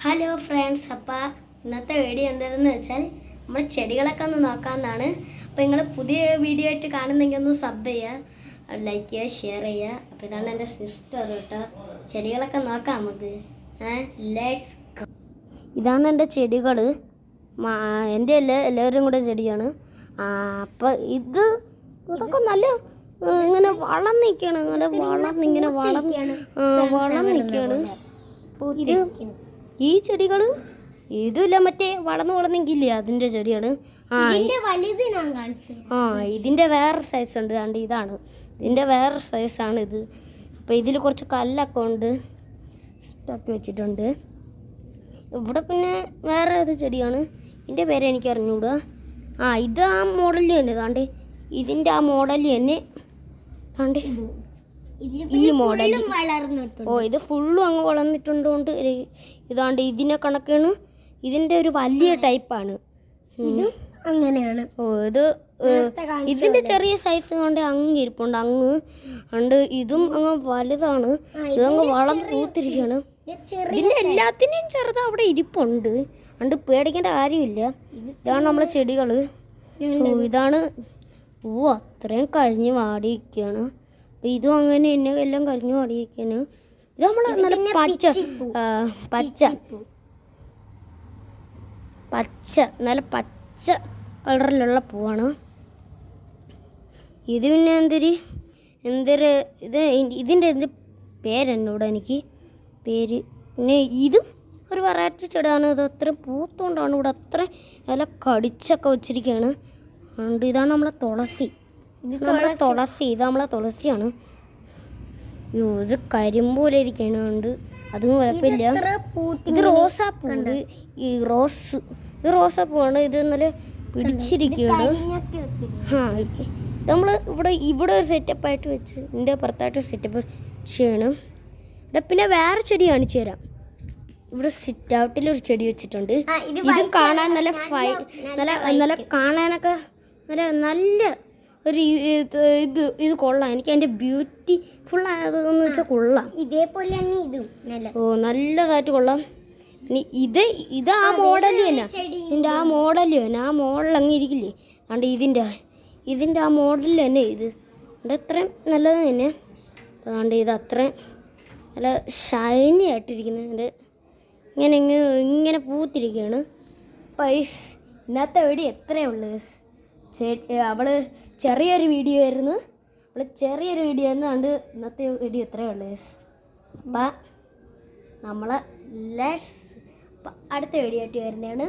Hello friends, അപ്പോൾ ഇന്നത്തെ video എന്താണെന്ന് വെച്ചാൽ നമ്മൾ ചെടികളൊക്കെ ഒന്ന് നോക്കാമെന്നാണ്. അപ്പോൾ നിങ്ങൾ പുതിയ വീഡിയോ ആയിട്ട് കാണുന്നെങ്കിൽ ഒന്ന് സബ് ചെയ്യുക, ലൈക്ക് ചെയ്യുക, ഷെയർ ചെയ്യുക. അപ്പോൾ ഇതാണ് എൻ്റെ സിസ്റ്റർ കേട്ടോ. ചെടികളൊക്കെ നോക്കാം നമുക്ക്. Let's go. ഇതാണ് എൻ്റെ ചെടികൾ. എൻ്റെ എല്ലാവരും കൂടെ ചെടിയാണ്. അപ്പോൾ ഇതൊക്കെ നല്ല ഇങ്ങനെ വളം നിൽക്കുകയാണ്. ഇങ്ങനെ വളം നിൽക്കുകയാണ്. ഈ ചെടികൾ ഇതുമില്ല, മറ്റേ വളർന്നെങ്കില്ലേ അതിൻ്റെ ചെടിയാണ്. ഇതിൻ്റെ വേറെ സൈസ് ഉണ്ട്. കണ്ട് ഇതാണ് ഇതിൻ്റെ വേറെ സൈസാണ് ഇത്. അപ്പോൾ ഇതിൽ കുറച്ച് കല്ലൊക്കെ ഉണ്ട്, സെറ്റാക്കി വെച്ചിട്ടുണ്ട്. ഇവിടെ പിന്നെ വേറെ ഏത് ചെടിയാണ്, ഇതിൻ്റെ പേര് എനിക്ക് അറിഞ്ഞുകൂടാ. ഇത് ആ മോഡലിൽ തന്നെ താണ്ട്, ഇതിൻ്റെ ആ മോഡലിൽ തന്നെ താണ്ട് ഈ മോഡൽ. ഇത് ഫുള്ളും അങ്ങ് വളർന്നിട്ടുണ്ടോണ്ട് ഇതാണ്ട് ഇതിനെ കണക്കാണ്. ഇതിൻ്റെ ഒരു വലിയ ടൈപ്പാണ്. അങ്ങനെയാണ്. ഇതിൻ്റെ ചെറിയ സൈസ് കൊണ്ട് അങ്ങ് ഇരിപ്പുണ്ട്. ഉണ്ട് ഇതും അങ്ങ് വലുതാണ്. ഇതങ്ങ് വളം പൂത്തിരിക്കുകയാണ്. ഇതിൻ്റെ എല്ലാത്തിനെയും ചെറുത് അവിടെ ഇരിപ്പുണ്ട്. അതുകൊണ്ട് പേടിക്കേണ്ട കാര്യമില്ല. ഇതാണ് നമ്മളെ ചെടികൾ. ഇതാണ് അത്രയും കഴിഞ്ഞ് വാടിയിരിക്കുകയാണ്. അപ്പോൾ ഇതും അങ്ങനെ തന്നെ എല്ലാം കരിഞ്ഞു പാടിയിരിക്കാണ്. ഇത് നമ്മൾ നല്ല നല്ല പച്ച കളറിലുള്ള പൂവാണ്. ഇത് പിന്നെ ഇതിൻ്റെ പേരെന്നോട് എനിക്ക് പേര്. പിന്നെ ഇതും ഒരു വെറൈറ്റി ചെടിയാണ്. ഇത് അത്രയും പൂത്തുകൊണ്ടാണ് ഇവിടെ അത്ര നല്ല കടിച്ചൊക്കെ വെച്ചിരിക്കുകയാണ്. അതുകൊണ്ട് ഇതാണ് നമ്മളെ തുളസി. ഇത് നമ്മളെ തുളസിയാണ്. ഇത് കരിമ്പൂല ഇരിക്കുന്നുണ്ട്. അതും കുഴപ്പമില്ല. ഇത് റോസാപ്പൂണ്ട്. ഇത് റോസാപ്പൂവാണ്. ഇത് നല്ല പിടിച്ചിരിക്കുകയാണ്. നമ്മൾ ഇവിടെ ഒരു സെറ്റപ്പായിട്ട് വെച്ച് ഇതിൻ്റെ പുറത്തായിട്ട് സെറ്റപ്പ് ചെയ്യണം. പിന്നെ വേറെ ചെടി കാണിച്ചു തരാം. ഇവിടെ സിറ്റ് ഔട്ടിലൊരു ചെടി വെച്ചിട്ടുണ്ട്. ഇത് കാണാൻ നല്ല കാണാനൊക്കെ നല്ല ഒരു ഇത് കൊള്ളാം. എനിക്ക് അതിൻ്റെ ബ്യൂട്ടിഫുൾ ആയതെന്ന് വെച്ചാൽ കൊള്ളാം. ഇതേപോലെ തന്നെ ഇതും നല്ലതായിട്ട് കൊള്ളാം. പിന്നെ ഇത് ആ മോഡൽ തന്നെ. ഇതിൻ്റെ ആ മോഡൽ തന്നെ, ആ മോഡൽ അങ്ങ് ഇരിക്കില്ലേ. അതുകൊണ്ട് ഇതിൻ്റെ ആ മോഡൽ തന്നെ ഇത് അത്രയും നല്ലത് തന്നെ. അതുകൊണ്ട് ഇത് അത്രയും നല്ല ഷൈനി ആയിട്ടിരിക്കുന്നത്. ഇങ്ങനെ പൂത്തിരിക്കുകയാണ്. പൈസ ഇന്നത്തെ വീഡിയോ എത്രയേ ഉള്ളൂ. അവള് ചെറിയൊരു വീഡിയോ ആയിരുന്നു. കണ്ട് ഇന്നത്തെ വീഡിയോ എത്രയേ ഉള്ളൂ. അപ്പം നമ്മളെ അടുത്ത വീഡിയോ ആയിട്ട് വരുന്നതാണ്.